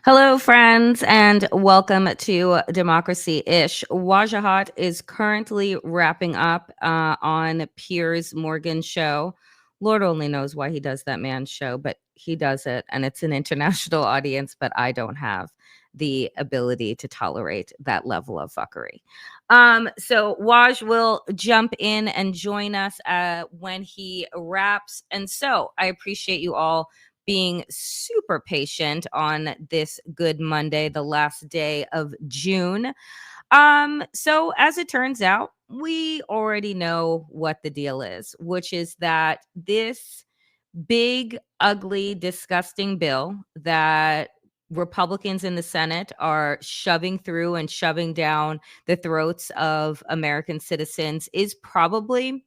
Hello, friends, and welcome to Democracy Ish. Wajahat is currently wrapping up on Piers Morgan's show. Lord only knows why he does that man's show, but he does it, and it's an international audience, but I don't have the ability to tolerate that level of fuckery. So Waj will jump in and join us when he wraps. And so I appreciate you all being super patient on this Good Monday, the last day of June. So as it turns out, we already know what the deal is, which is that this big, ugly, disgusting bill that Republicans in the Senate are shoving through and shoving down the throats of American citizens is probably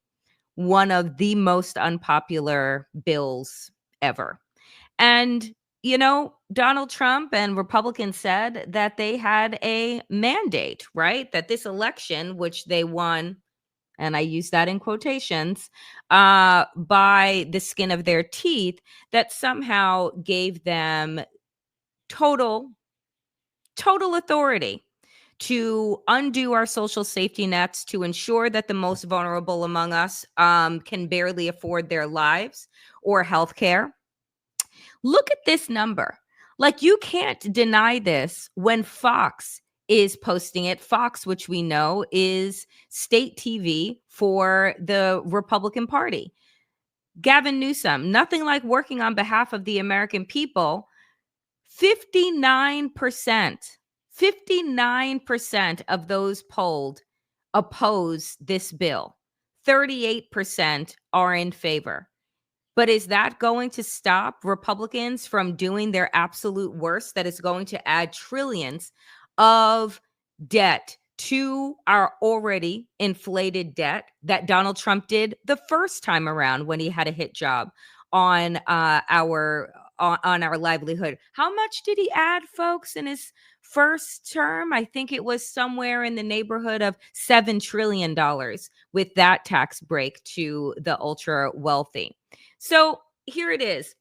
one of the most unpopular bills ever. And, Donald Trump and Republicans said that they had a mandate, right? That this election, which they won, and I use that in quotations, by the skin of their teeth, that somehow gave them total authority to undo our social safety nets, to ensure that the most vulnerable among us can barely afford their lives or health care. Look at this number. Like, you can't deny this when Fox is posting it. Fox, which we know is state TV for the Republican Party. Gavin Newsom, nothing like working on behalf of the American people. 59% of those polled oppose this bill. 38% are in favor. But is that going to stop Republicans from doing their absolute worst? That is going to add trillions of debt to our already inflated debt that Donald Trump did the first time around when he had a hit job on our livelihood. How much did he add, folks, in his first term? I think it was somewhere in the neighborhood of $7 trillion with that tax break to the ultra wealthy. So here it is.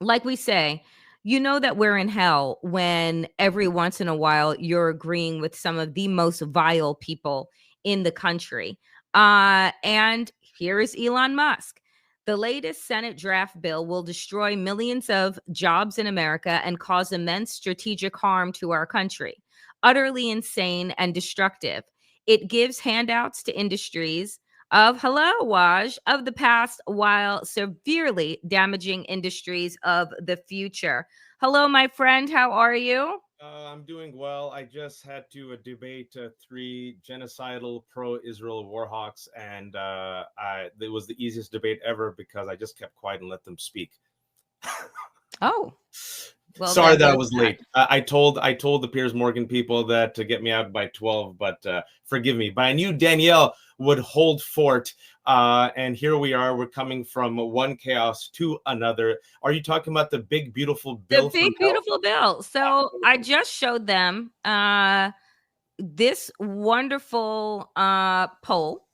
Like we say, you know that we're in hell when every once in a while you're agreeing with some of the most vile people in the country. And here is Elon Musk. The latest Senate draft bill will destroy millions of jobs in America and cause immense strategic harm to our country. Utterly insane and destructive. It gives handouts to industries of the past while severely damaging industries of the future. Hello, my friend. How are you? I'm doing well. I just had to debate three genocidal pro-Israel warhawks, and it was the easiest debate ever because I just kept quiet and let them speak. Oh, well, Sorry then that I there's was that. late. I told the Piers Morgan people that to get me out by 12, but forgive me. But I knew Danielle would hold fort, and here we are. We're coming from one chaos to another. Are you talking about the big beautiful The bill big, from hell? beautiful bill. So I just showed them this wonderful poll.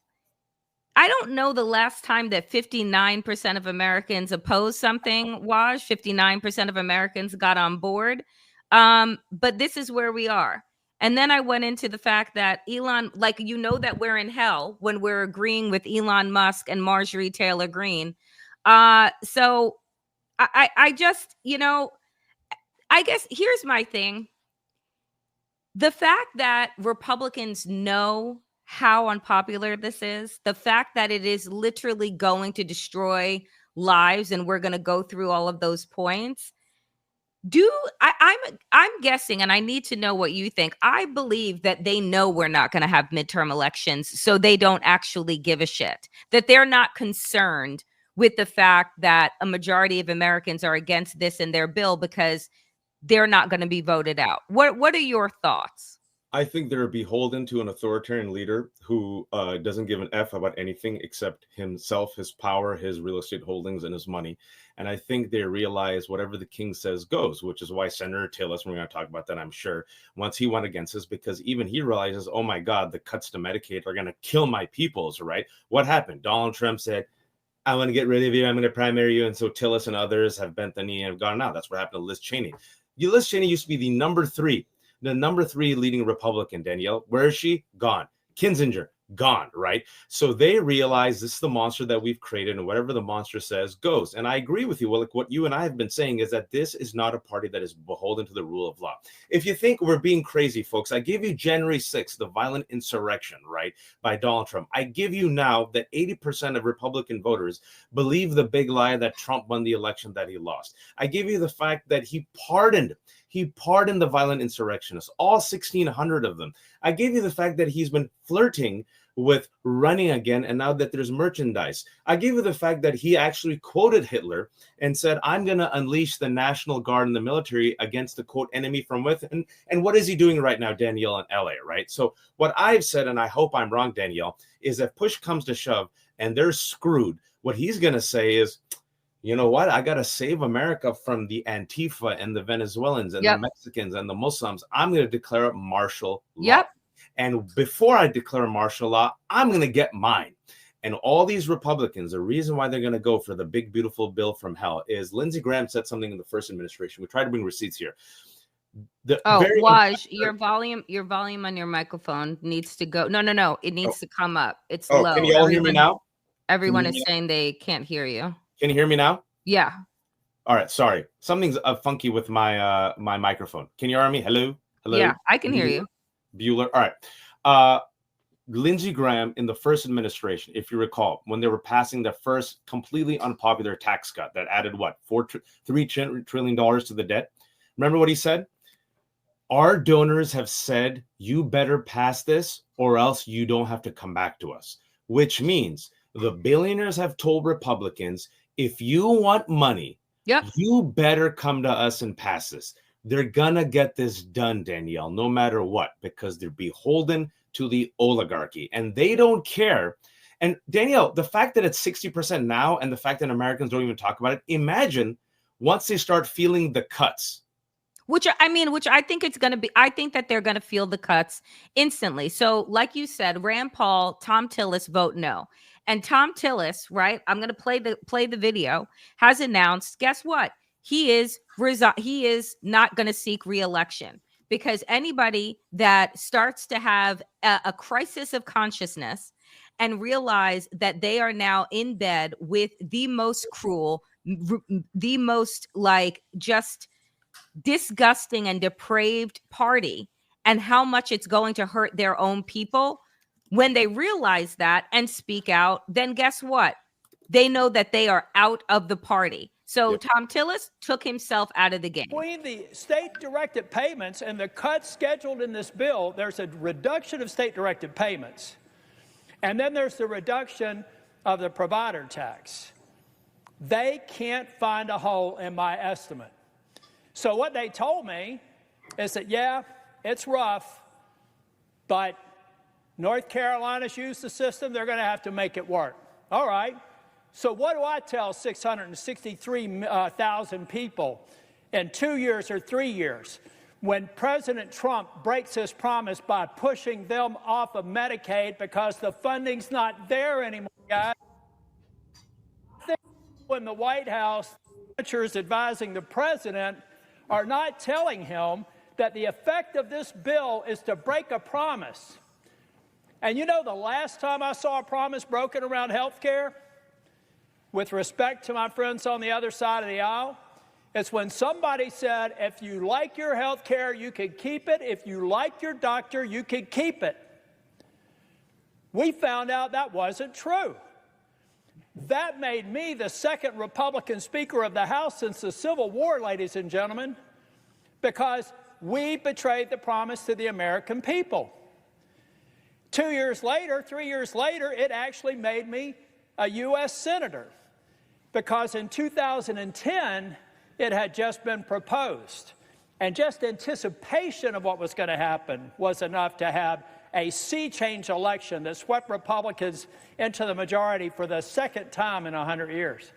I don't know the last time that 59% of Americans opposed something was. 59% of Americans got on board. But this is where we are. And then I went into the fact that Elon, like, that we're in hell when we're agreeing with Elon Musk and Marjorie Taylor Greene. So I just, I guess here's my thing. The fact that Republicans know how unpopular this is, the fact that it is literally going to destroy lives, and we're going to go through all of those points. I'm guessing, and I need to know what you think. I believe that they know we're not going to have midterm elections, so they don't actually give a shit. That they're not concerned with the fact that a majority of Americans are against this in their bill because they're not going to be voted out. What are your thoughts? I think they're beholden to an authoritarian leader who doesn't give an F about anything except himself, his power, his real estate holdings, and his money. And I think they realize whatever the king says goes, which is why Senator Tillis, we're going to talk about that, I'm sure, once he went against this, because even he realizes, oh my God, the cuts to Medicaid are going to kill my peoples, right? What happened? Donald Trump said, I want to get rid of you. I'm going to primary you. And so Tillis and others have bent the knee and have gone out. That's what happened to Liz Cheney. Liz Cheney used to be the number three leading Republican, Danielle. Where is she? Gone. Kinzinger, gone, right? So they realize this is the monster that we've created, and whatever the monster says goes. And I agree with you. Well, like what you and I have been saying is that this is not a party that is beholden to the rule of law. If you think we're being crazy, folks, I give you January 6th, the violent insurrection, right, by Donald Trump. I give you now that 80% of Republican voters believe the big lie that Trump won the election that he lost. I give you the fact that he pardoned the violent insurrectionists, all 1,600 of them. I gave you the fact that he's been flirting with running again, and now that there's merchandise. I gave you the fact that he actually quoted Hitler and said, I'm going to unleash the National Guard and the military against the, quote, enemy from within. And what is he doing right now, Danielle, in LA, right? So what I've said, and I hope I'm wrong, Danielle, is if push comes to shove and they're screwed, what he's going to say is, you know what? I got to save America from the Antifa and the Venezuelans and the Mexicans and the Muslims. I'm going to declare martial law. And before I declare martial law, I'm going to get mine. And all these Republicans, the reason why they're going to go for the big, beautiful bill from hell is Lindsey Graham said something in the first administration. We try to bring receipts here. Waj, your volume on your microphone needs to go. No. It needs to come up. It's low. Can you all hear me now? Everyone is saying they can't hear you. Can you hear me now? Yeah. All right. Sorry. Something's funky with my my microphone. Can you hear me? Hello? Yeah, I can hear you. Bueller. All right. Lindsey Graham in the first administration, if you recall, when they were passing the first completely unpopular tax cut that added what, $3 trillion to the debt. Remember what he said? Our donors have said, you better pass this or else you don't have to come back to us, which means the billionaires have told Republicans, if you want money, you better come to us and pass this. They're gonna get this done, Danielle, no matter what, because they're beholden to the oligarchy and they don't care. And Danielle, the fact that it's 60% now and the fact that Americans don't even talk about it, imagine once they start feeling the cuts. Which I think it's going to be, I think that they're going to feel the cuts instantly. So like you said, Rand Paul, Tom Tillis vote no. And Tom Tillis, right? I'm going to play the video, has announced, guess what? He is not going to seek re-election, because anybody that starts to have a crisis of consciousness and realize that they are now in bed with the most cruel, the most like just disgusting and depraved party, and how much it's going to hurt their own people, when they realize that and speak out, then guess what? They know that they are out of the party. So Tom Tillis took himself out of the game. Between the state-directed payments and the cuts scheduled in this bill, there's a reduction of state-directed payments. And then there's the reduction of the provider tax. They can't find a hole in my estimate. So what they told me is that, yeah, it's rough, but North Carolina's used the system. They're going to have to make it work. All right. So what do I tell 663,000 people in 2 years or 3 years when President Trump breaks his promise by pushing them off of Medicaid because the funding's not there anymore, guys? When the White House, senators advising the president are not telling him that the effect of this bill is to break a promise. And you know, the last time I saw a promise broken around health care, with respect to my friends on the other side of the aisle, it's when somebody said, if you like your health care, you can keep it. If you like your doctor, you can keep it. We found out that wasn't true. That made me the second Republican Speaker of the House since the Civil War, ladies and gentlemen, because we betrayed the promise to the American people. 2 years later, 3 years later, it actually made me a U.S. Senator, because in 2010, it had just been proposed. And just anticipation of what was going to happen was enough to have a sea change election that swept Republicans into the majority for the second time in 100 years.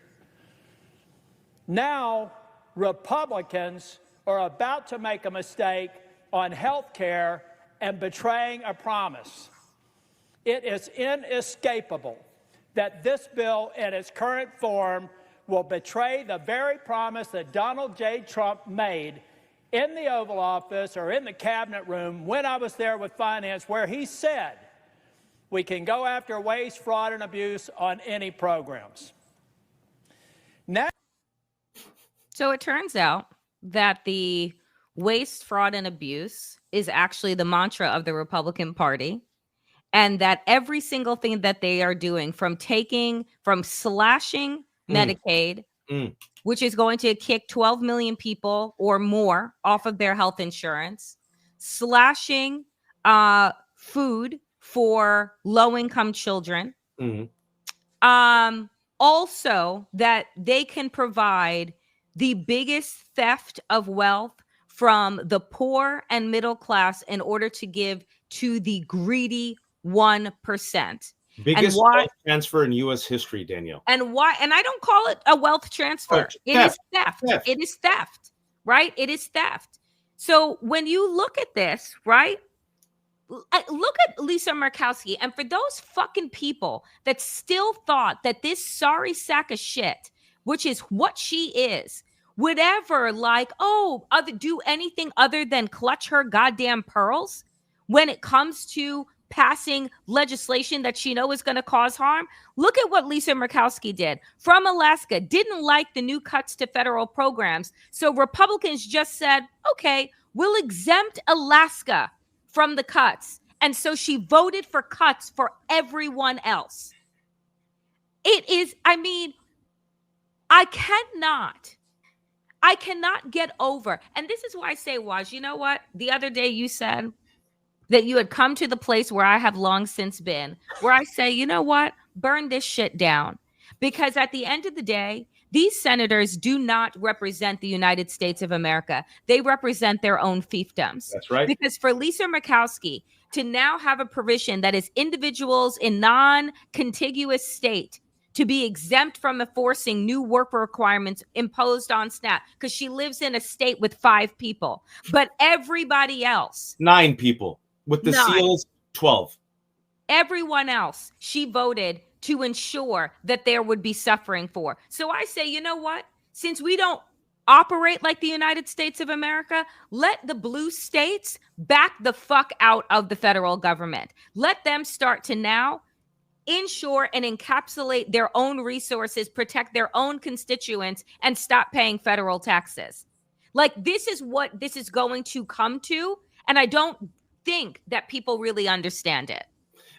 Now, Republicans are about to make a mistake on health care and betraying a promise. It is inescapable that this bill in its current form will betray the very promise that Donald J. Trump made in the Oval Office or in the cabinet room when I was there with finance, where he said we can go after waste, fraud, and abuse on any programs. Now, so it turns out that the waste, fraud, and abuse is actually the mantra of the Republican Party, and that every single thing that they are doing, from slashing Medicaid, which is going to kick 12 million people or more off of their health insurance, slashing food for low-income children, also that they can provide the biggest theft of wealth from the poor and middle class in order to give to the greedy 1%. Biggest wealth transfer in U.S. history, Danielle. And why? And I don't call it a wealth transfer. It is theft. It is theft, right? It is theft. So when you look at this, right? Look at Lisa Murkowski. And for those fucking people that still thought that this sorry sack of shit, which is what she is, would ever do anything other than clutch her goddamn pearls when it comes to passing legislation that she knows is going to cause harm. Look at what Lisa Murkowski did from Alaska. Didn't like the new cuts to federal programs. So Republicans just said, okay, we'll exempt Alaska from the cuts. And so she voted for cuts for everyone else. It is, I mean, I cannot get over. And this is why I say, Waj, you know what? The other day you said that you had come to the place where I have long since been, where I say, you know what? Burn this shit down. Because at the end of the day, these senators do not represent the United States of America. They represent their own fiefdoms. That's right. Because for Lisa Murkowski to now have a provision that is individuals in non-contiguous state to be exempt from enforcing new work requirements imposed on SNAP, because she lives in a state with 5 people, but everybody else, 9 people. With the seals, 12. Everyone else, she voted to ensure that there would be suffering for. So I say, you know what? Since we don't operate like the United States of America, let the blue states back the fuck out of the federal government. Let them start to now ensure and encapsulate their own resources, protect their own constituents, and stop paying federal taxes. Like, this is what this is going to come to. And I don't think that people really understand it.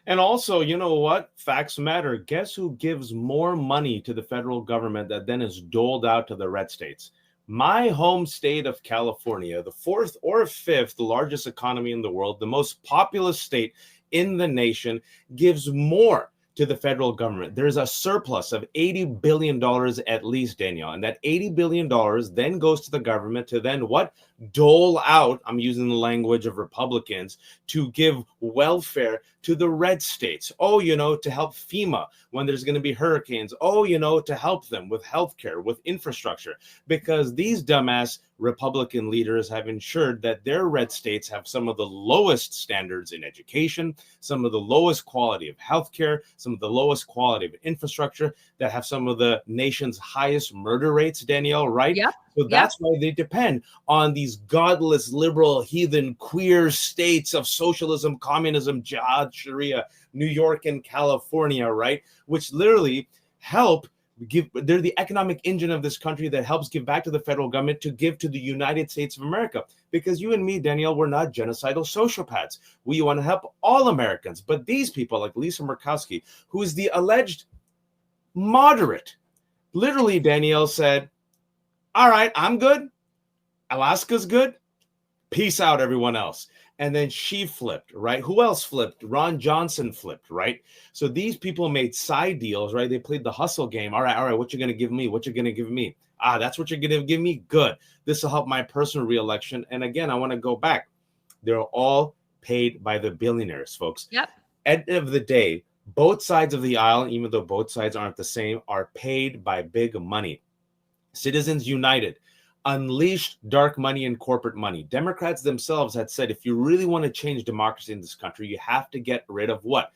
And also, you know what? Facts matter. Guess who gives more money to the federal government that then is doled out to the red states? My home state of California, the 4th or 5th largest economy in the world, the most populous state in the nation, gives more to the federal government. There's a surplus of $80 billion at least, Danielle. And that $80 billion then goes to the government to then what? Dole out, I'm using the language of Republicans, to give welfare to the red states. Oh, you know, to help FEMA when there's going to be hurricanes. Oh, you know, to help them with healthcare, with infrastructure. Because these dumbass Republican leaders have ensured that their red states have some of the lowest standards in education, some of the lowest quality of healthcare, some of the lowest quality of infrastructure, that have some of the nation's highest murder rates, Danielle, right? Yep. So that's why they depend on these godless, liberal, heathen, queer states of socialism, communism, jihad, Sharia, New York and California, right? Which literally help give, they're the economic engine of this country that helps give back to the federal government to give to the United States of America. Because you and me, Danielle, we're not genocidal sociopaths. We want to help all Americans. But these people like Lisa Murkowski, who is the alleged moderate, literally, Danielle said, all right, I'm good. Alaska's good. Peace out, everyone else. And then she flipped, right? Who else flipped? Ron Johnson flipped, right? So these people made side deals, right? They played the hustle game. All right, what you going to give me? What you going to give me? That's what you're going to give me? Good. This will help my personal reelection. And again, I want to go back. They're all paid by the billionaires, folks. Yep. At the end of the day, both sides of the aisle, even though both sides aren't the same, are paid by big money. Citizens United unleashed dark money and corporate money. Democrats themselves had said, if you really want to change democracy in this country, you have to get rid of what?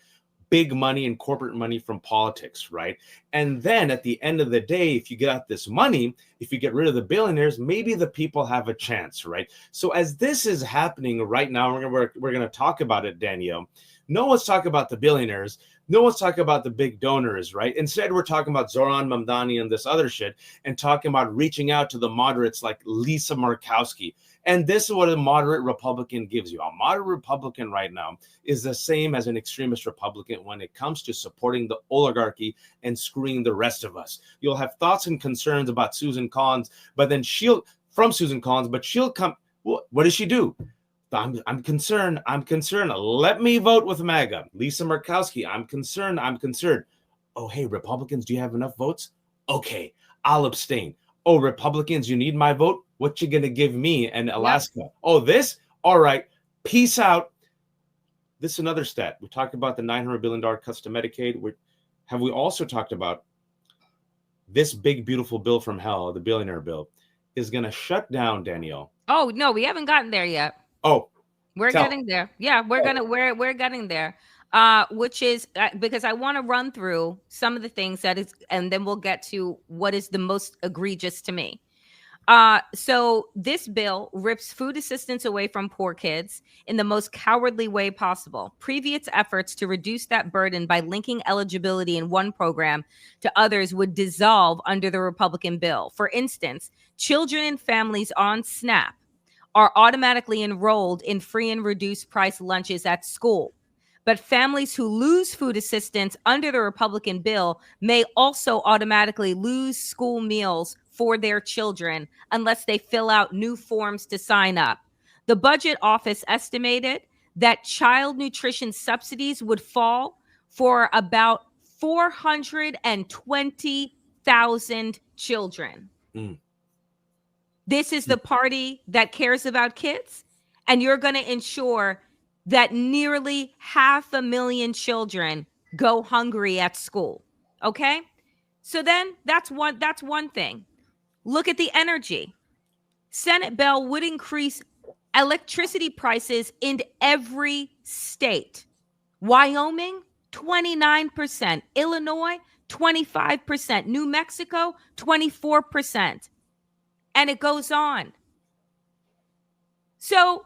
big money and corporate money from politics, right? And then at the end of the day, if you get out this money, if you get rid of the billionaires, maybe the people have a chance, right? So as this is happening right now, we're going to talk about it, Danielle. No one's talking about the billionaires. No one's talking about the big donors, right? Instead, we're talking about Zoran Mamdani and this other shit, and talking about reaching out to the moderates like Lisa Murkowski. And this is what a moderate Republican gives you. A moderate Republican right now is the same as an extremist Republican when it comes to supporting the oligarchy and screwing the rest of us. You'll have thoughts and concerns about Susan Collins, but then she'll come. What does she do? I'm concerned. Let me vote with MAGA. Lisa Murkowski, I'm concerned. Oh, hey, Republicans, do you have enough votes? Okay, I'll abstain. Oh, Republicans, you need my vote? What you gonna give me in Alaska? Yep. Oh, this? All right, peace out. This is another stat. We talked about the $900 billion cuts to Medicaid. Have we also talked about this big, beautiful bill from hell, the Billionaire bill, is gonna shut down, Danielle? Oh, no, we haven't gotten there yet. Oh, we're getting there. Yeah, we're getting there. Which is because I want to run through some of the things that is, and then we'll get to what is the most egregious to me. So this bill rips food assistance away from poor kids in the most cowardly way possible. Previous efforts to reduce that burden by linking eligibility in one program to others would dissolve under the Republican bill. For instance, children and families on SNAP are automatically enrolled in free and reduced price lunches at school. But families who lose food assistance under the Republican bill may also automatically lose school meals for their children unless they fill out new forms to sign up. The budget office estimated that child nutrition subsidies would fall for about 420,000 children. This is the party that cares about kids, and you're going to ensure that nearly 500,000 children go hungry at school. Okay? So then that's one thing. Look at the energy. Senate bill would increase electricity prices in every state. Wyoming, 29%. Illinois, 25%. New Mexico, 24%. And it goes on. So,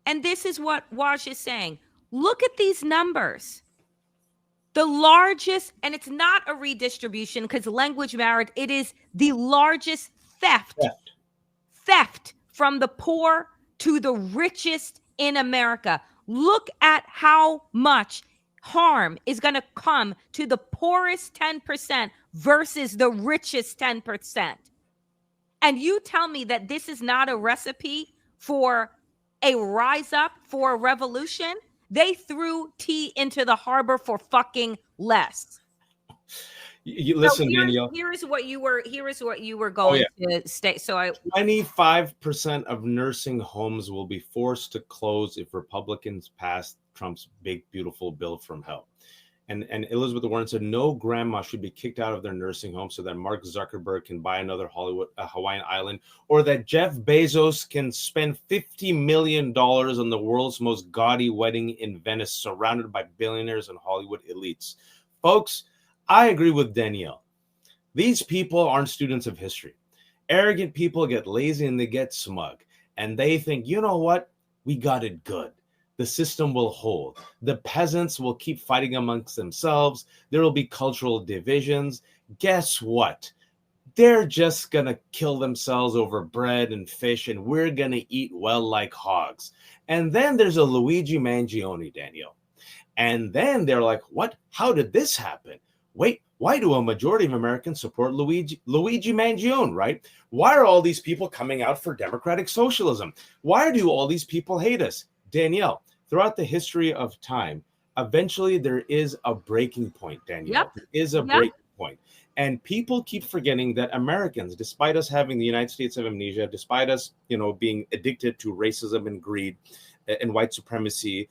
and this is what Waj is saying. Look at these numbers. The largest, and it's not a redistribution because language married, it is the largest theft from the poor to the richest in America. Look at how much harm is going to come to the poorest 10% versus the richest 10%. And you tell me that this is not a recipe for a rise up, for a revolution? They threw tea into the harbor for fucking less. You listen, Danielle. Here is what you were going to state. So 25% of nursing homes will be forced to close if Republicans pass Trump's big, beautiful bill from hell. And Elizabeth Warren said no grandma should be kicked out of their nursing home so that Mark Zuckerberg can buy another Hawaiian island, or that Jeff Bezos can spend $50 million on the world's most gaudy wedding in Venice, surrounded by billionaires and Hollywood elites. Folks, I agree with Danielle. These people aren't students of history. Arrogant people get lazy and they get smug. And they think, you know what? We got it good. The system will hold. The peasants will keep fighting amongst themselves. There will be cultural divisions. Guess what? They're just going to kill themselves over bread and fish, and we're going to eat well like hogs. And then there's a Luigi Mangione, Daniel. And then they're like, what? How did this happen? Wait, why do a majority of Americans support Luigi Mangione, right? Why are all these people coming out for democratic socialism? Why do all these people hate us? Danielle, throughout the history of time, eventually there is a breaking point, Danielle. Yep. There is a breaking point. And people keep forgetting that Americans, despite us having the United States of amnesia, despite us, being addicted to racism and greed and white supremacy,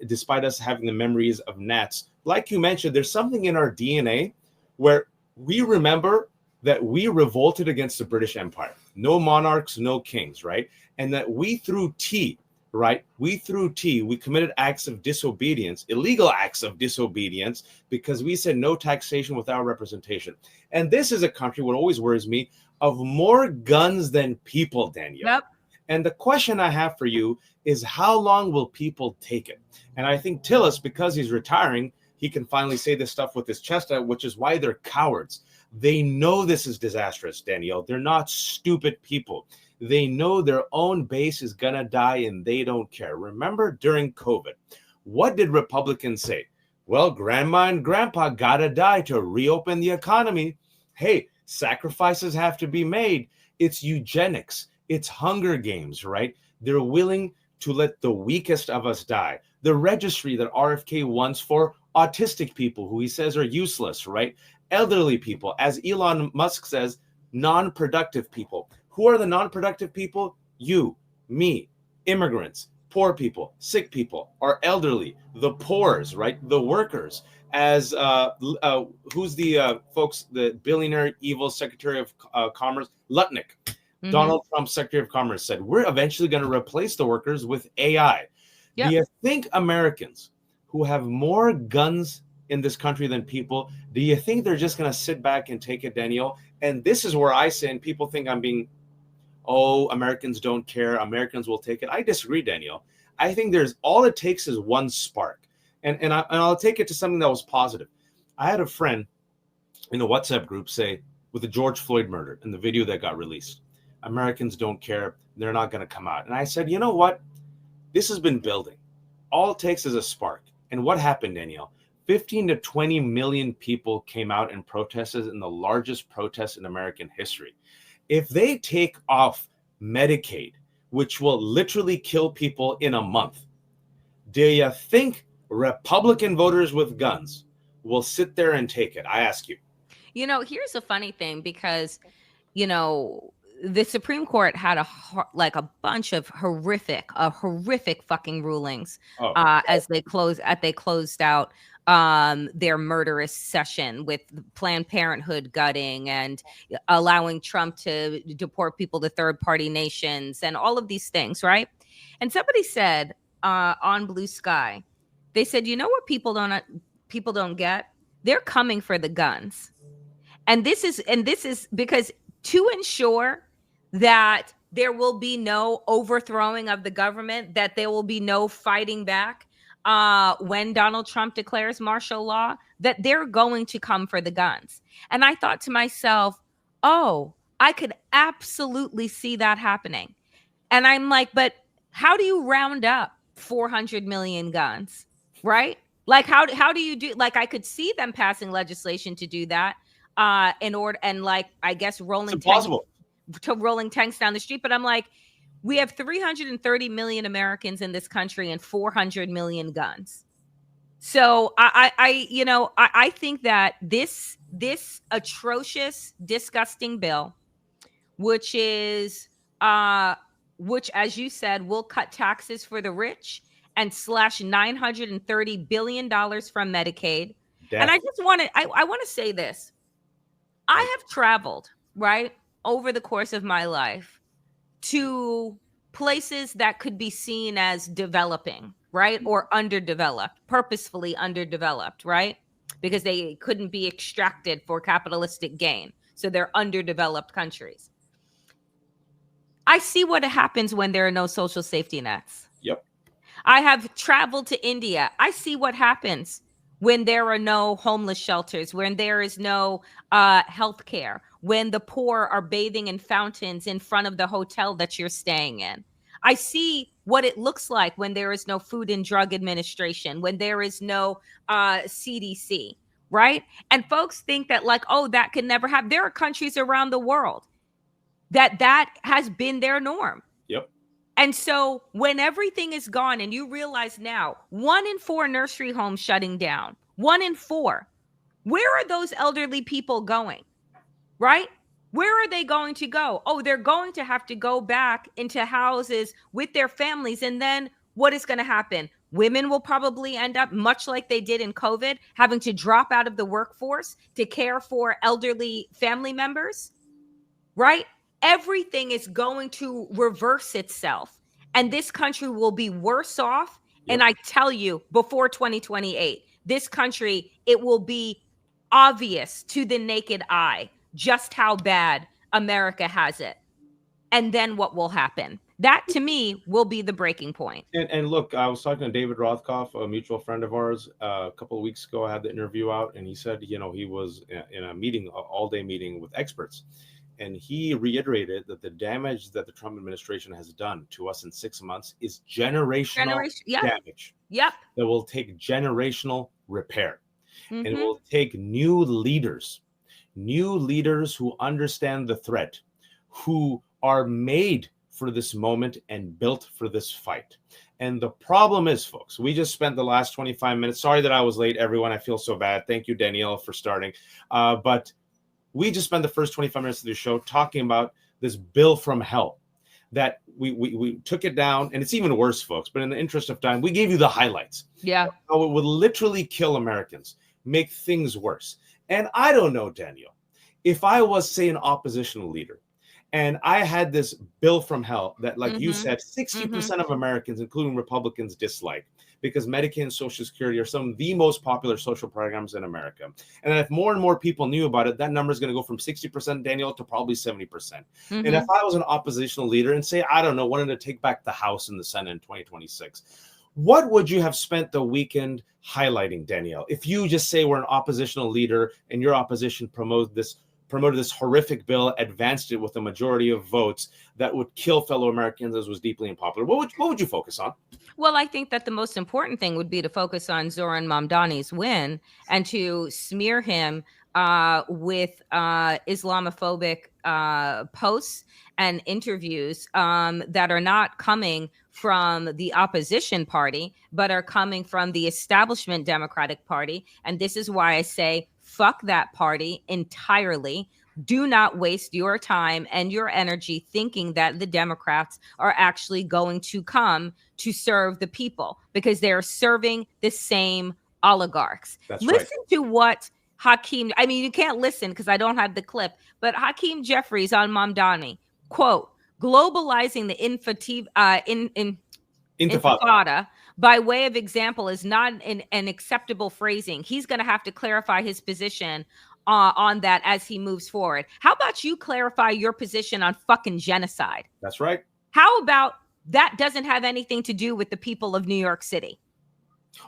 despite us having the memories of Nats, like you mentioned, there's something in our DNA where we remember that we revolted against the British Empire. No monarchs, no kings, right? And that we threw tea right? We threw tea. We committed acts of disobedience, illegal acts of disobedience, because we said no taxation without representation. And this is a country, what always worries me, of more guns than people, Danielle. Yep. And the question I have for you is, how long will people take it? And I think Tillis, because he's retiring, he can finally say this stuff with his chest out, which is why they're cowards. They know this is disastrous, Danielle. They're not stupid people. They know their own base is going to die and they don't care. Remember during COVID, what did Republicans say? Well, grandma and grandpa got to die to reopen the economy. Hey, sacrifices have to be made. It's eugenics. It's Hunger Games, right? They're willing to let the weakest of us die. The registry that RFK wants for autistic people who he says are useless, right? Elderly people, as Elon Musk says, non-productive people. Who are the non-productive people? You, me, immigrants, poor people, sick people, our elderly, the poors, right? The workers. As who's the folks, the billionaire evil Secretary of Commerce, Lutnick, Donald Trump's Secretary of Commerce said, we're eventually going to replace the workers with AI. Yep. Do you think Americans who have more guns in this country than people, do you think they're just going to sit back and take it, Danielle? And this is where I say, and people think I'm being, oh, Americans don't care, Americans will take it. I disagree, Danielle. I think there's, all it takes is one spark. And I'll take it to something that was positive. I had a friend in the WhatsApp group say, with the George Floyd murder and the video that got released, Americans don't care, they're not going to come out. And I said, you know what? This has been building. All it takes is a spark. And what happened, Danielle? 15 to 20 million people came out and protested in the largest protest in American history. If they take off Medicaid, which will literally kill people in a month, do you think Republican voters with guns will sit there and take it? I ask you. You know, here's a funny thing, because, you know, the Supreme Court had a bunch of horrific fucking rulings as they closed out their murderous session with Planned Parenthood gutting and allowing Trump to deport people to third-party nations and all of these things, right? And somebody said on Blue Sky, they said, you know what people don't get? They're coming for the guns. And this is because to ensure that there will be no overthrowing of the government, that there will be no fighting back when Donald Trump declares martial law, that they're going to come for the guns. And I thought to myself, oh, I could absolutely see that happening. And I'm like, but how do you round up 400 million guns, right? Like, how do you do, like, I could see them passing legislation to do that in order, and like, I guess rolling tanks down the street. But I'm like, we have 330 million Americans in this country and 400 million guns. So I think that this atrocious, disgusting bill, which, as you said, will cut taxes for the rich and slash $930 billion from Medicaid. And I just want to say this. I have traveled, right, over the course of my life to places that could be seen as developing, right, or underdeveloped, purposefully underdeveloped, right, because they couldn't be extracted for capitalistic gain. So they're underdeveloped countries. I see what happens when there are no social safety nets. Yep. I have traveled to India. I see what happens when there are no homeless shelters, when there is no health care, when the poor are bathing in fountains in front of the hotel that you're staying in. I see what it looks like when there is no Food and Drug Administration, when there is no CDC, right? And folks think that, like, oh, that could never happen. There are countries around the world that has been their norm. Yep. And so when everything is gone and you realize now 1 in 4 nursery homes shutting down, 1 in 4, where are those elderly people going, right? Where are they going to go? Oh, they're going to have to go back into houses with their families. And then what is going to happen? Women will probably end up, much like they did in COVID, having to drop out of the workforce to care for elderly family members, right? Everything is going to reverse itself. and this country will be worse off. And I tell you, before 2028, this country, it will be obvious to the naked eye just how bad America has it. And then what will happen? That, to me, will be the breaking point. And look, I was talking to David Rothkopf, a mutual friend of ours, a couple of weeks ago. I had the interview out, and he said, he was in a meeting, an all-day meeting with experts. And he reiterated that the damage that the Trump administration has done to us in 6 months is generational damage. Yep. That will take generational repair. Mm-hmm. And it will take new leaders who understand the threat, who are made for this moment and built for this fight. And the problem is, folks, we just spent the last 25 minutes. Sorry that I was late, everyone. I feel so bad. Thank you, Danielle, for starting. But we just spent the first 25 minutes of the show talking about this bill from hell that we took it down. And it's even worse, folks. But in the interest of time, we gave you the highlights. Yeah. How it would literally kill Americans, make things worse. And I don't know, Danielle, if I was, say, an oppositional leader, and I had this bill from hell that, like you said, 60% of Americans, including Republicans, dislike, because Medicaid and Social Security are some of the most popular social programs in America. And if more and more people knew about it, that number is going to go from 60%, Danielle, to probably 70%. And if I was an oppositional leader and, say, I don't know, wanted to take back the House and the Senate in 2026, what would you have spent the weekend highlighting, Danielle? If you just say we're an oppositional leader and your opposition promoted this horrific bill, advanced it with a majority of votes that would kill fellow Americans, as was deeply unpopular, what would you focus on? Well, I think that the most important thing would be to focus on Zoran Mamdani's win and to smear him with Islamophobic posts and interviews that are not coming from the opposition party, but are coming from the establishment Democratic Party. And this is why I say, fuck that party entirely. Do not waste your time and your energy thinking that the Democrats are actually going to come to serve the people, because they're serving the same oligarchs. Listen to what Hakeem, I mean, you can't listen because I don't have the clip, but Hakeem Jeffries on Mamdani, quote, globalizing the intifada by way of example is not an acceptable phrasing. He's going to have to clarify his position on that as he moves forward. How about you clarify your position on fucking genocide? That's right. How about that doesn't have anything to do with the people of New York City?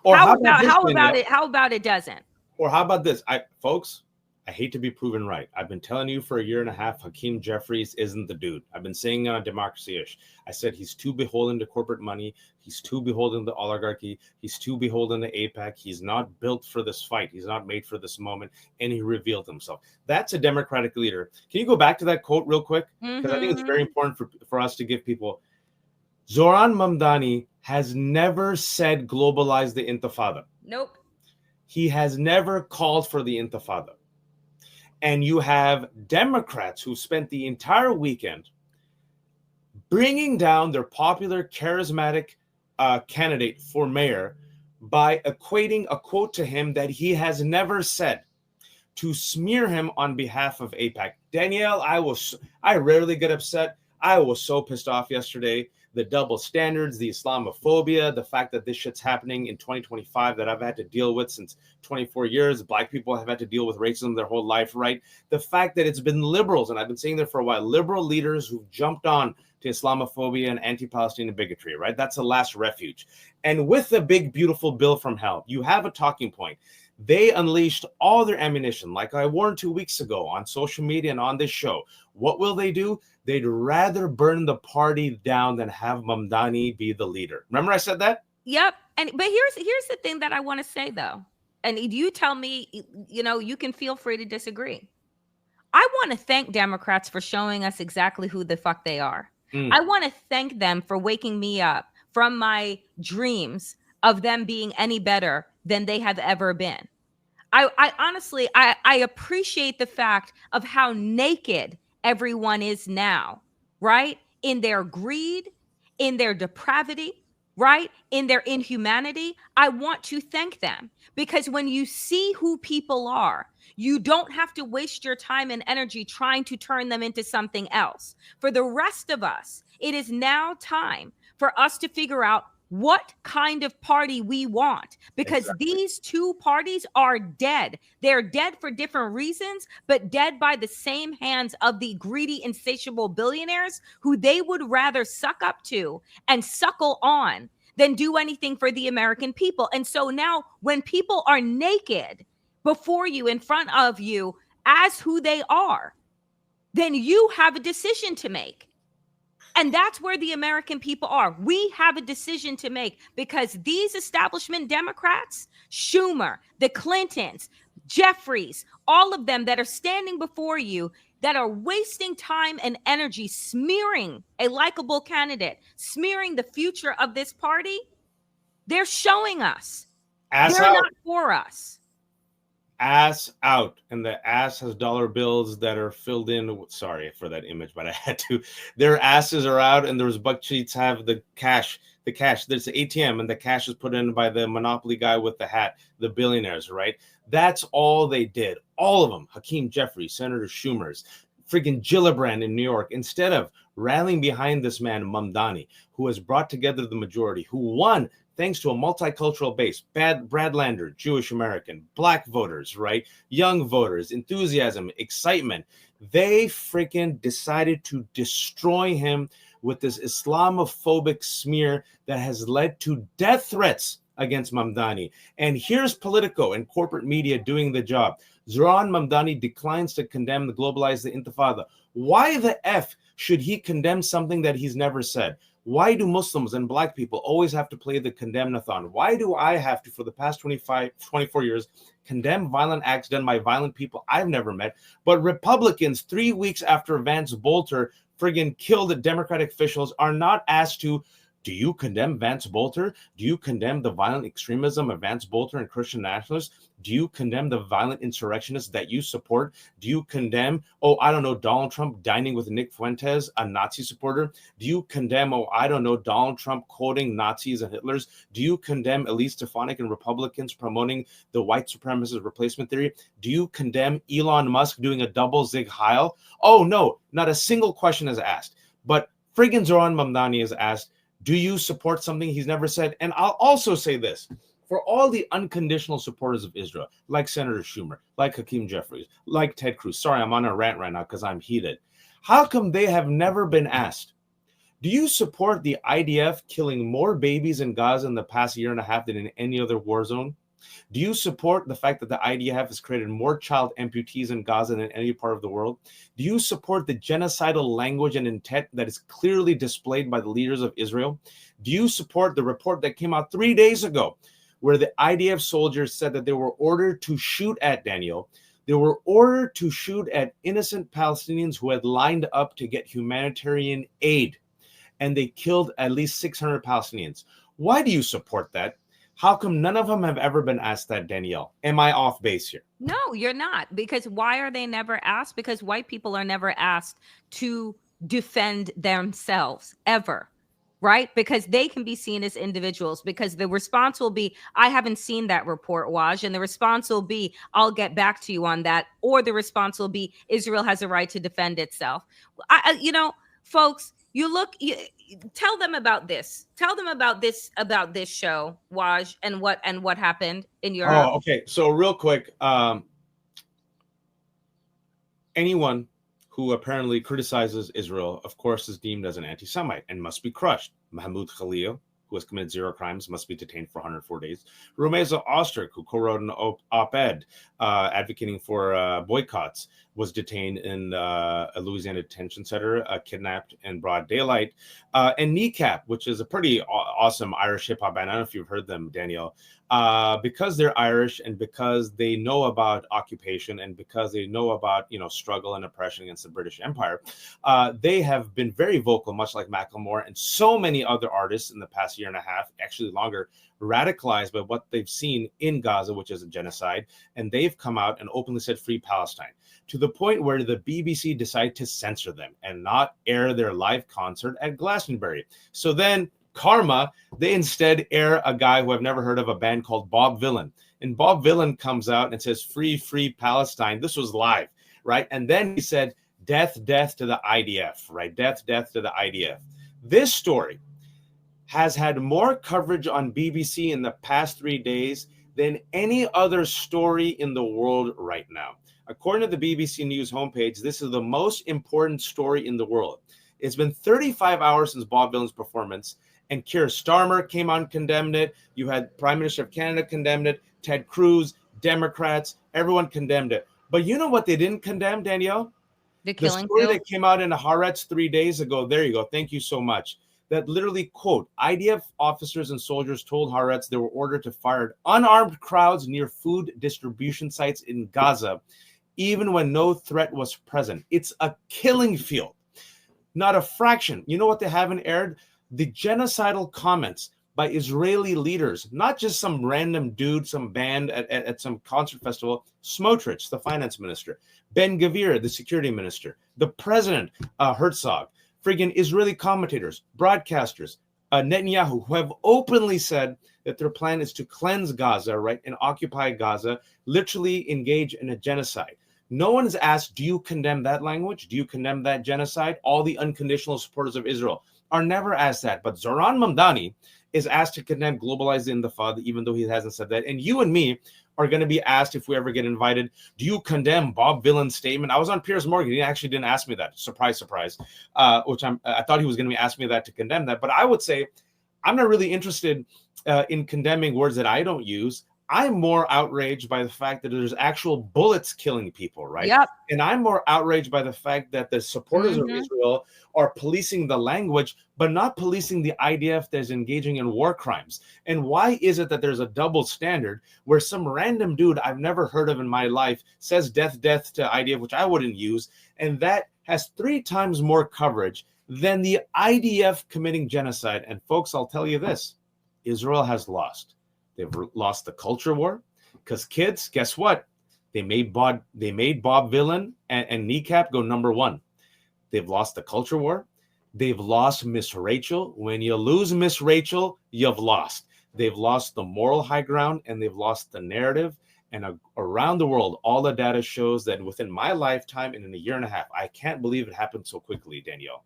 Or how about it doesn't? Or how about this? Folks, I hate to be proven right. I've been telling you for a year and a half, Hakeem Jeffries isn't the dude. I've been saying it on Democracy-ish. I said he's too beholden to corporate money. He's too beholden to oligarchy. He's too beholden to AIPAC. He's not built for this fight. He's not made for this moment. And he revealed himself. That's a Democratic leader. Can you go back to that quote real quick? Because I think it's very important for us to give people. Zoran Mamdani has never said globalize the intifada. Nope. He has never called for the intifada. And you have Democrats who spent the entire weekend bringing down their popular, charismatic candidate for mayor by equating a quote to him that he has never said, to smear him on behalf of AIPAC. Danielle, I rarely get upset. I was so pissed off yesterday. The double standards, the Islamophobia, the fact that this shit's happening in 2025 that I've had to deal with since 24 years. Black people have had to deal with racism their whole life, right? The fact that it's been liberals, and I've been saying there for a while, liberal leaders who've jumped on to Islamophobia and anti-Palestinian bigotry, right? That's the last refuge. And with the big, beautiful bill from hell, you have a talking point. They unleashed all their ammunition, like I warned 2 weeks ago on social media and on this show. What will they do? They'd rather burn the party down than have Mamdani be the leader. Remember I said that? Yep. But here's the thing that I want to say, though. And you tell me, you can feel free to disagree. I want to thank Democrats for showing us exactly who the fuck they are. I want to thank them for waking me up from my dreams of them being any better than they have ever been. I honestly, I appreciate the fact of how naked everyone is now, right? In their greed, in their depravity, right? In their inhumanity. I want to thank them, because when you see who people are, you don't have to waste your time and energy trying to turn them into something else. For the rest of us, it is now time for us to figure out what kind of party we want, because these two parties are dead. They're dead for different reasons, but dead by the same hands of the greedy, insatiable billionaires who they would rather suck up to and suckle on than do anything for the American people. And so now when people are naked before you, in front of you, as who they are, then you have a decision to make. And that's where the American people are. We have a decision to make, because these establishment Democrats, Schumer, the Clintons, Jeffries, all of them that are standing before you, that are wasting time and energy smearing a likable candidate, smearing the future of this party, they're showing us they're not for us. Ass out. And the ass has dollar bills that are filled in. Sorry for that image, but I had to. Their asses are out, and those buck cheats have the cash. There's the ATM, and the cash is put in by the monopoly guy with the hat, the billionaires, right? That's all they did. All of them. Hakeem Jeffries, Senator Schumer's, freaking Gillibrand in New York, instead of rallying behind this man, Mamdani, who has brought together the majority, who won thanks to a multicultural base, Brad Lander, Jewish American, black voters, right? Young voters, enthusiasm, excitement. They freaking decided to destroy him with this Islamophobic smear that has led to death threats against Mamdani. And here's Politico and corporate media doing the job. Zoran Mamdani declines to condemn the globalized Intifada. Why the F should he condemn something that he's never said? Why do Muslims and black people always have to play the condemn-a-thon? Why do I have to, for the past 24 years, condemn violent acts done by violent people I've never met? But Republicans, 3 weeks after Vance Bolter friggin' killed Democratic officials, are not asked to, do you condemn Vance Bolter? Do you condemn the violent extremism of Vance Bolter and Christian nationalists? Do you condemn the violent insurrectionists that you support? Do you condemn, Donald Trump dining with Nick Fuentes, a Nazi supporter? Do you condemn, Donald Trump quoting Nazis and Hitlers? Do you condemn Elise Stefanik and Republicans promoting the white supremacist replacement theory? Do you condemn Elon Musk doing a double Zig Heil? Oh, no, not a single question is asked. But friggin' Zoran Mamdani is asked, do you support something he's never said? And I'll also say this. For all the unconditional supporters of Israel, like Senator Schumer, like Hakeem Jeffries, like Ted Cruz. Sorry, I'm on a rant right now because I'm heated. How come they have never been asked, do you support the IDF killing more babies in Gaza in the past year and a half than in any other war zone? Do you support the fact that the IDF has created more child amputees in Gaza than any part of the world? Do you support the genocidal language and intent that is clearly displayed by the leaders of Israel? Do you support the report that came out 3 days ago where the IDF soldiers said that they were ordered to shoot at Daniel? They were ordered to shoot at innocent Palestinians who had lined up to get humanitarian aid, and they killed at least 600 Palestinians. Why do you support that? How come none of them have ever been asked that, Danielle? Am I off base here? No, you're not. Because why are they never asked? Because white people are never asked to defend themselves ever, right? Because they can be seen as individuals, because the response will be, I haven't seen that report, Waj. And the response will be, I'll get back to you on that. Or the response will be, Israel has a right to defend itself. Folks, tell them about this. Tell them about this show, Waj, and what happened in your. Oh, okay. So real quick, anyone who apparently criticizes Israel, of course, is deemed as an anti-Semite and must be crushed. Mahmoud Khalil, who has committed 0 crimes, must be detained for 104 days. Rumeza Ostrick, who co-wrote an op-ed advocating for boycotts, was detained in a Louisiana detention center, kidnapped in broad daylight. And Kneecap, which is a pretty awesome Irish hip-hop band. I don't know if you've heard them, Danielle. Because they're Irish and because they know about occupation and because they know about, struggle and oppression against the British Empire, they have been very vocal, much like Macklemore and so many other artists in the past year and a half, actually longer, radicalized by what they've seen in Gaza, which is a genocide. And they've come out and openly said free Palestine, to the point where the BBC decided to censor them and not air their live concert at Glastonbury. So then karma, they instead air a guy who I've never heard of, a band called Bob Vylan. And Bob Vylan comes out and says, free Palestine. This was live, right? And then he said, death to the IDF, right? Death to the IDF. This story has had more coverage on BBC in the past 3 days than any other story in the world right now. According to the BBC News homepage, this is the most important story in the world. It's been 35 hours since Bob Dylan's performance, and Keir Starmer came out and condemned it. You had Prime Minister of Canada condemned it, Ted Cruz, Democrats, everyone condemned it. But you know what they didn't condemn, Danielle? The The story that came out in Haaretz 3 days ago. There you go. Thank you so much. That literally, quote, IDF officers and soldiers told Haaretz they were ordered to fire unarmed crowds near food distribution sites in Gaza, even when no threat was present. It's a killing field, not a fraction. You know what they haven't aired? The genocidal comments by Israeli leaders, not just some random dude, some band at some concert festival. Smotrich, the finance minister, Ben Gvir, the security minister, the president, Herzog, friggin' Israeli commentators, broadcasters, Netanyahu, who have openly said that their plan is to cleanse Gaza, right, and occupy Gaza, literally engage in a genocide. No one is asked, do you condemn that language? Do you condemn that genocide? All the unconditional supporters of Israel are never asked that. But Zoran Mamdani is asked to condemn globalized intifada, even though he hasn't said that. And you and me are going to be asked, if we ever get invited, do you condemn Bob Dylan's statement? I was on Piers Morgan. He actually didn't ask me that. Surprise, surprise. Which I thought he was going to be asking me that to condemn that. But I would say I'm not really interested in condemning words that I don't use. I'm more outraged by the fact that there's actual bullets killing people, right? Yep. And I'm more outraged by the fact that the supporters of Israel are policing the language, but not policing the IDF that's engaging in war crimes. And why is it that there's a double standard where some random dude I've never heard of in my life says death to IDF, which I wouldn't use, and that has 3 times more coverage than the IDF committing genocide? And folks, I'll tell you this, Israel has lost. They've lost the culture war because kids, guess what? They made Bob Dylan and Kneecap go #1. They've lost the culture war. They've lost Miss Rachel. When you lose Miss Rachel, you've lost. They've lost the moral high ground and they've lost the narrative. And around the world, all the data shows that within my lifetime and in a year and a half, I can't believe it happened so quickly, Danielle.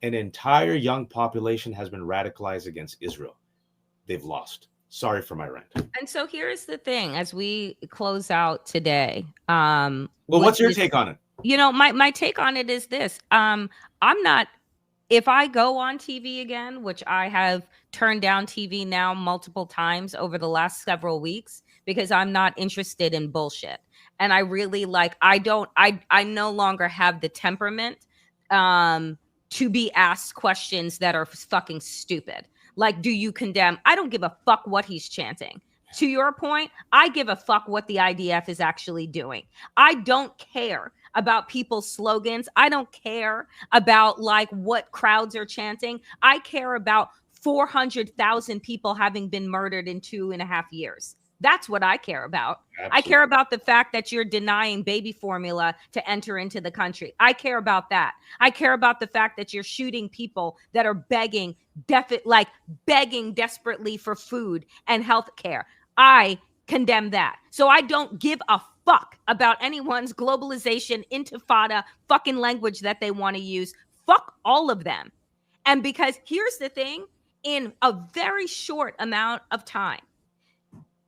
An entire young population has been radicalized against Israel. They've lost. Sorry for my rant. And so here's the thing, as we close out today. Well, what's your take on it? You know, my take on it is this. I'm not, if I go on TV again, which I have turned down TV now multiple times over the last several weeks, because I'm not interested in bullshit. And I really I no longer have the temperament to be asked questions that are fucking stupid. Like, do you condemn? I don't give a fuck what he's chanting. To your point, I give a fuck what the IDF is actually doing. I don't care about people's slogans. I don't care about like what crowds are chanting. I care about 400,000 people having been murdered in 2.5 years. That's what I care about. Absolutely. I care about the fact that you're denying baby formula to enter into the country. I care about that. I care about the fact that you're shooting people that are begging desperately for food and health care. I condemn that. So I don't give a fuck about anyone's globalization, intifada, fucking language that they want to use. Fuck all of them. And because here's the thing, in a very short amount of time,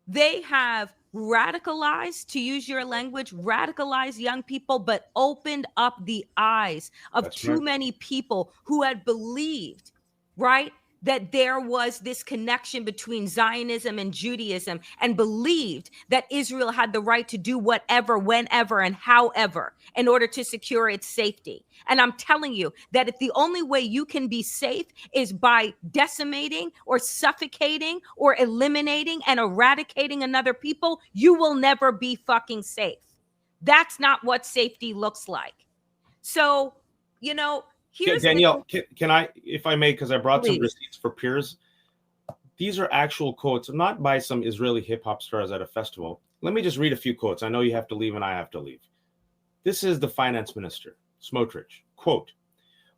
they have radicalized, to use your language, radicalized young people, but opened up the eyes of too many people who had believed, right, that there was this connection between Zionism and Judaism, and believed that Israel had the right to do whatever, whenever, and however in order to secure its safety. And I'm telling you that if the only way you can be safe is by decimating or suffocating or eliminating and eradicating another people, you will never be fucking safe. That's not what safety looks like. So, you know, here's Danielle, can I, if I may, because I brought some receipts for Piers. These are actual quotes, not by some Israeli hip hop stars at a festival. Let me just read a few quotes. I know you have to leave and I have to leave. This is the finance minister, Smotrich. Quote,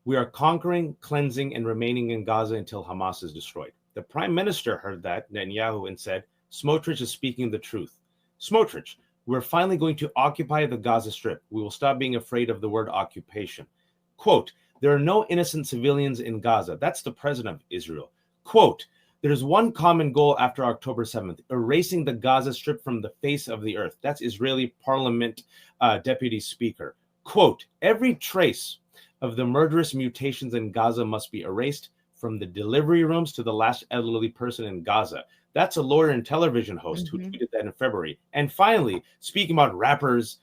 "We are conquering, cleansing, and remaining in Gaza until Hamas is destroyed." The prime minister heard that, Netanyahu, and said, "Smotrich is speaking the truth." Smotrich, "We're finally going to occupy the Gaza Strip. We will stop being afraid of the word occupation." Quote, "There are no innocent civilians in Gaza." That's the president of Israel. Quote, there's one common goal after October 7th, erasing the Gaza Strip from the face of the earth. That's Israeli Parliament Deputy Speaker. Quote, every trace of the murderous mutations in Gaza must be erased, from the delivery rooms to the last elderly person in Gaza. That's a lawyer and television host who tweeted that in February. And finally, speaking about rappers,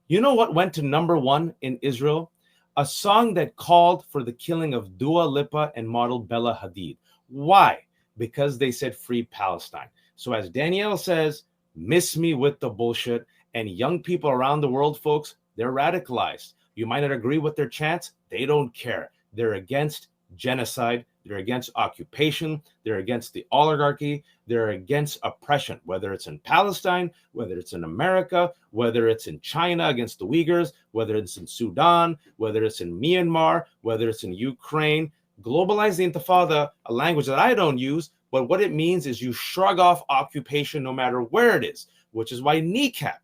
you know what went to #1 in Israel? A song that called for the killing of Dua Lipa and model Bella Hadid. Why? Because they said free Palestine. So as Danielle says, miss me with the bullshit. And young people around the world, folks, they're radicalized. You might not agree with their chants. They don't care. They're against genocide. They're against occupation. They're against the oligarchy. They're against oppression, whether it's in Palestine, whether it's in America, whether it's in China against the Uyghurs, whether it's in Sudan, whether it's in Myanmar, whether it's in Ukraine. Globalize the Intifada, a language that I don't use, but what it means is you shrug off occupation no matter where it is, which is why NECAP,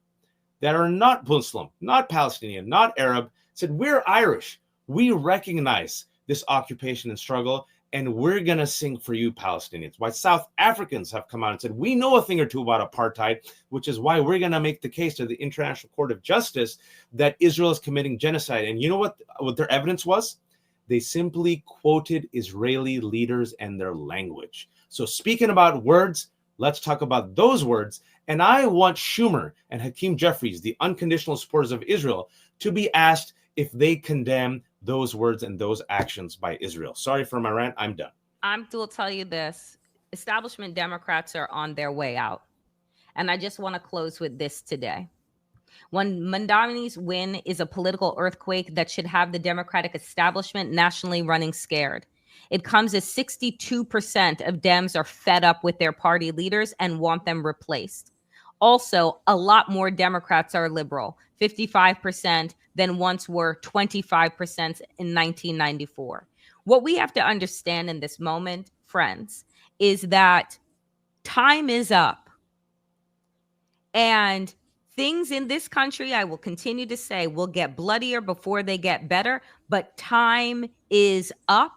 that are not Muslim, not Palestinian, not Arab, said, we're Irish. We recognize this occupation and struggle, and we're going to sing for you, Palestinians. Why South Africans have come out and said, we know a thing or two about apartheid, which is why we're going to make the case to the International Court of Justice that Israel is committing genocide. And you know what their evidence was? They simply quoted Israeli leaders and their language. So speaking about words, let's talk about those words. And I want Schumer and Hakeem Jeffries, the unconditional supporters of Israel, to be asked if they condemn those words and those actions by Israel. Sorry for my rant. I'm done. I will tell you this. Establishment Democrats are on their way out. And I just want to close with this today. When Mandami's win is a political earthquake that should have the Democratic establishment nationally running scared. It comes as 62% of Dems are fed up with their party leaders and want them replaced. Also, a lot more Democrats are liberal, 55%, than once were 25% in 1994. What we have to understand in this moment, friends, is that time is up. And things in this country, I will continue to say, will get bloodier before they get better, but time is up.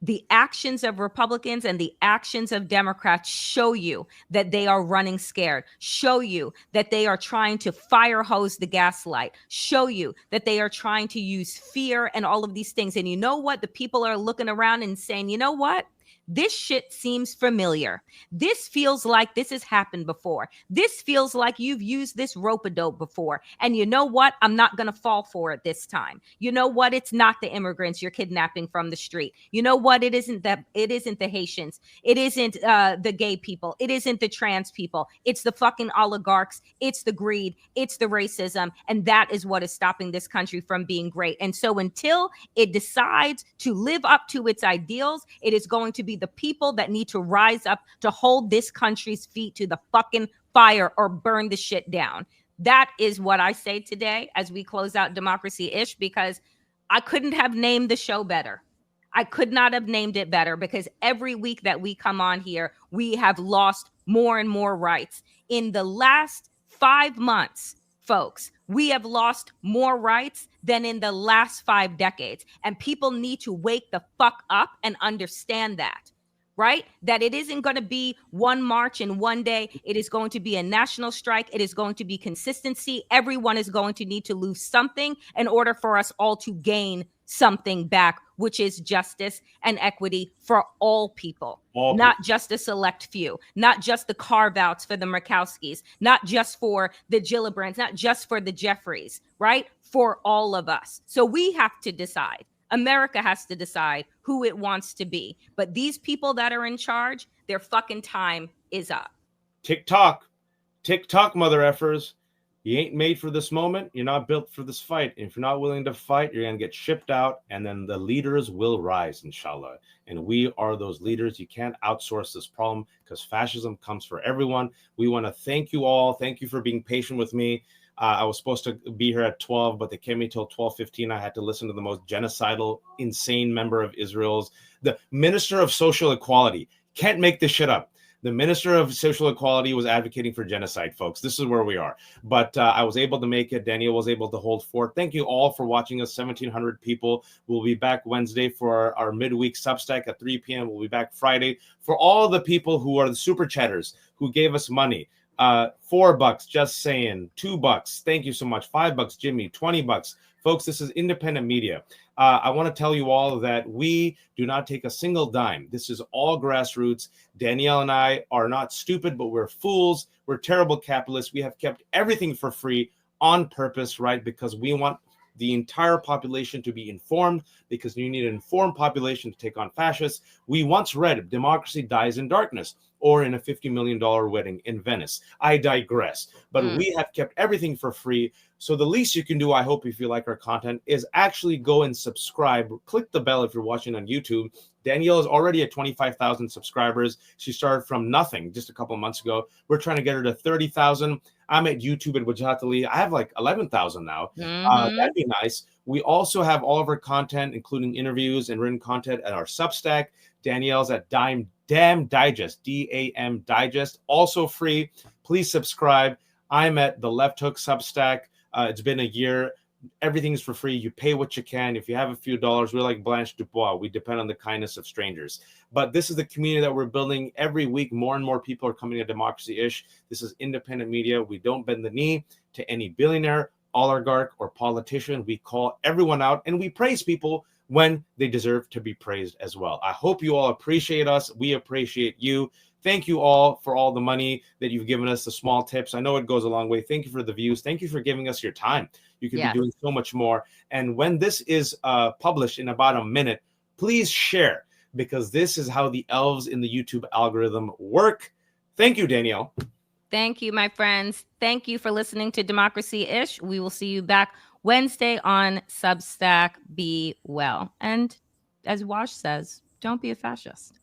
The actions of Republicans and the actions of Democrats show you that they are running scared, show you that they are trying to fire hose the gaslight, show you that they are trying to use fear and all of these things. And you know what? The people are looking around and saying, you know what? This shit seems familiar. This feels like this has happened before. This feels like you've used this rope-a-dope before. And you know what? I'm not going to fall for it this time. You know what? It's not the immigrants you're kidnapping from the street. You know what? It isn't the Haitians. It isn't the gay people. It isn't the trans people. It's the fucking oligarchs. It's the greed. It's the racism. And that is what is stopping this country from being great. And so until it decides to live up to its ideals, it is going to be the people that need to rise up to hold this country's feet to the fucking fire or burn the shit down. That is what I say today as we close out Democracy-ish, because I couldn't have named the show better. I could not have named it better, because every week that we come on here, we have lost more and more rights. In the last 5 months, folks, we have lost more rights than in the last 5 decades. And people need to wake the fuck up and understand that, right? That it isn't going to be one march in one day. It is going to be a national strike. It is going to be consistency. Everyone is going to need to lose something in order for us all to gain something back, which is justice and equity for all people, not just a select few, not just the carve-outs for the Murkowskis, not just for the Gillibrands, not just for the Jeffries, right? For all of us. So we have to decide. America has to decide who it wants to be. But these people that are in charge, their fucking time is up. TikTok, mother effers. You ain't made for this moment. You're not built for this fight. And if you're not willing to fight, you're going to get shipped out. And then the leaders will rise, inshallah. And we are those leaders. You can't outsource this problem, because fascism comes for everyone. We want to thank you all. Thank you for being patient with me. I was supposed to be here at 12, but they kept me till 12:15. I had to listen to the most genocidal, insane member of Israel's, the Minister of Social Equality. Can't make this shit up. The Minister of Social Equality was advocating for genocide, folks. This is where we are. But I was able to make it. Danielle was able to hold forth. Thank you all for watching us, 1,700 people. We'll be back Wednesday for our midweek Substack at 3 p.m. We'll be back Friday. For all the people who are the super chatters who gave us money, $4, just saying, $2. Thank you so much. $5, Jimmy, $20. Folks, this is independent media. I want to tell you all that we do not take a single dime. This is all grassroots. Danielle and I are not stupid, but we're fools. We're terrible capitalists. We have kept everything for free on purpose, right? Because we want the entire population to be informed, because you need an informed population to take on fascists. We once read Democracy Dies in Darkness, or In a $50 Million Wedding in Venice. I digress. But we have kept everything for free. So the least you can do, I hope, if you like our content, is actually go and subscribe. Click the bell if you're watching on YouTube. Danielle is already at 25,000 subscribers. She started from nothing just a couple of months ago. We're trying to get her to 30,000. I'm at YouTube at Wajhatali. I have like 11,000 now. That'd be nice. We also have all of our content, including interviews and written content, at our Substack. Danielle's at Damn Digest, DAM Digest, also free. Please subscribe. I'm at the Left Hook Substack. It's been a year. Everything's for free. You pay what you can. If you have a few dollars, we're like Blanche Dubois. We depend on the kindness of strangers. But this is the community that we're building. Every week, more and more people are coming to Democracy-ish. This is independent media. We don't bend the knee to any billionaire, oligarch, or politician. We call everyone out, and we praise people when they deserve to be praised as well. I hope you all appreciate us. We appreciate you. Thank you all for all the money that you've given us, the small tips. I know it goes a long way. Thank you for the views. Thank you for giving us your time. You could be doing so much more. And when this is published in about a minute, please share, because this is how the elves in the YouTube algorithm work. Thank you, Danielle. Thank you, my friends. Thank you for listening to Democracy-ish. We will see you back Wednesday on Substack. Be well. And as Wash says, don't be a fascist.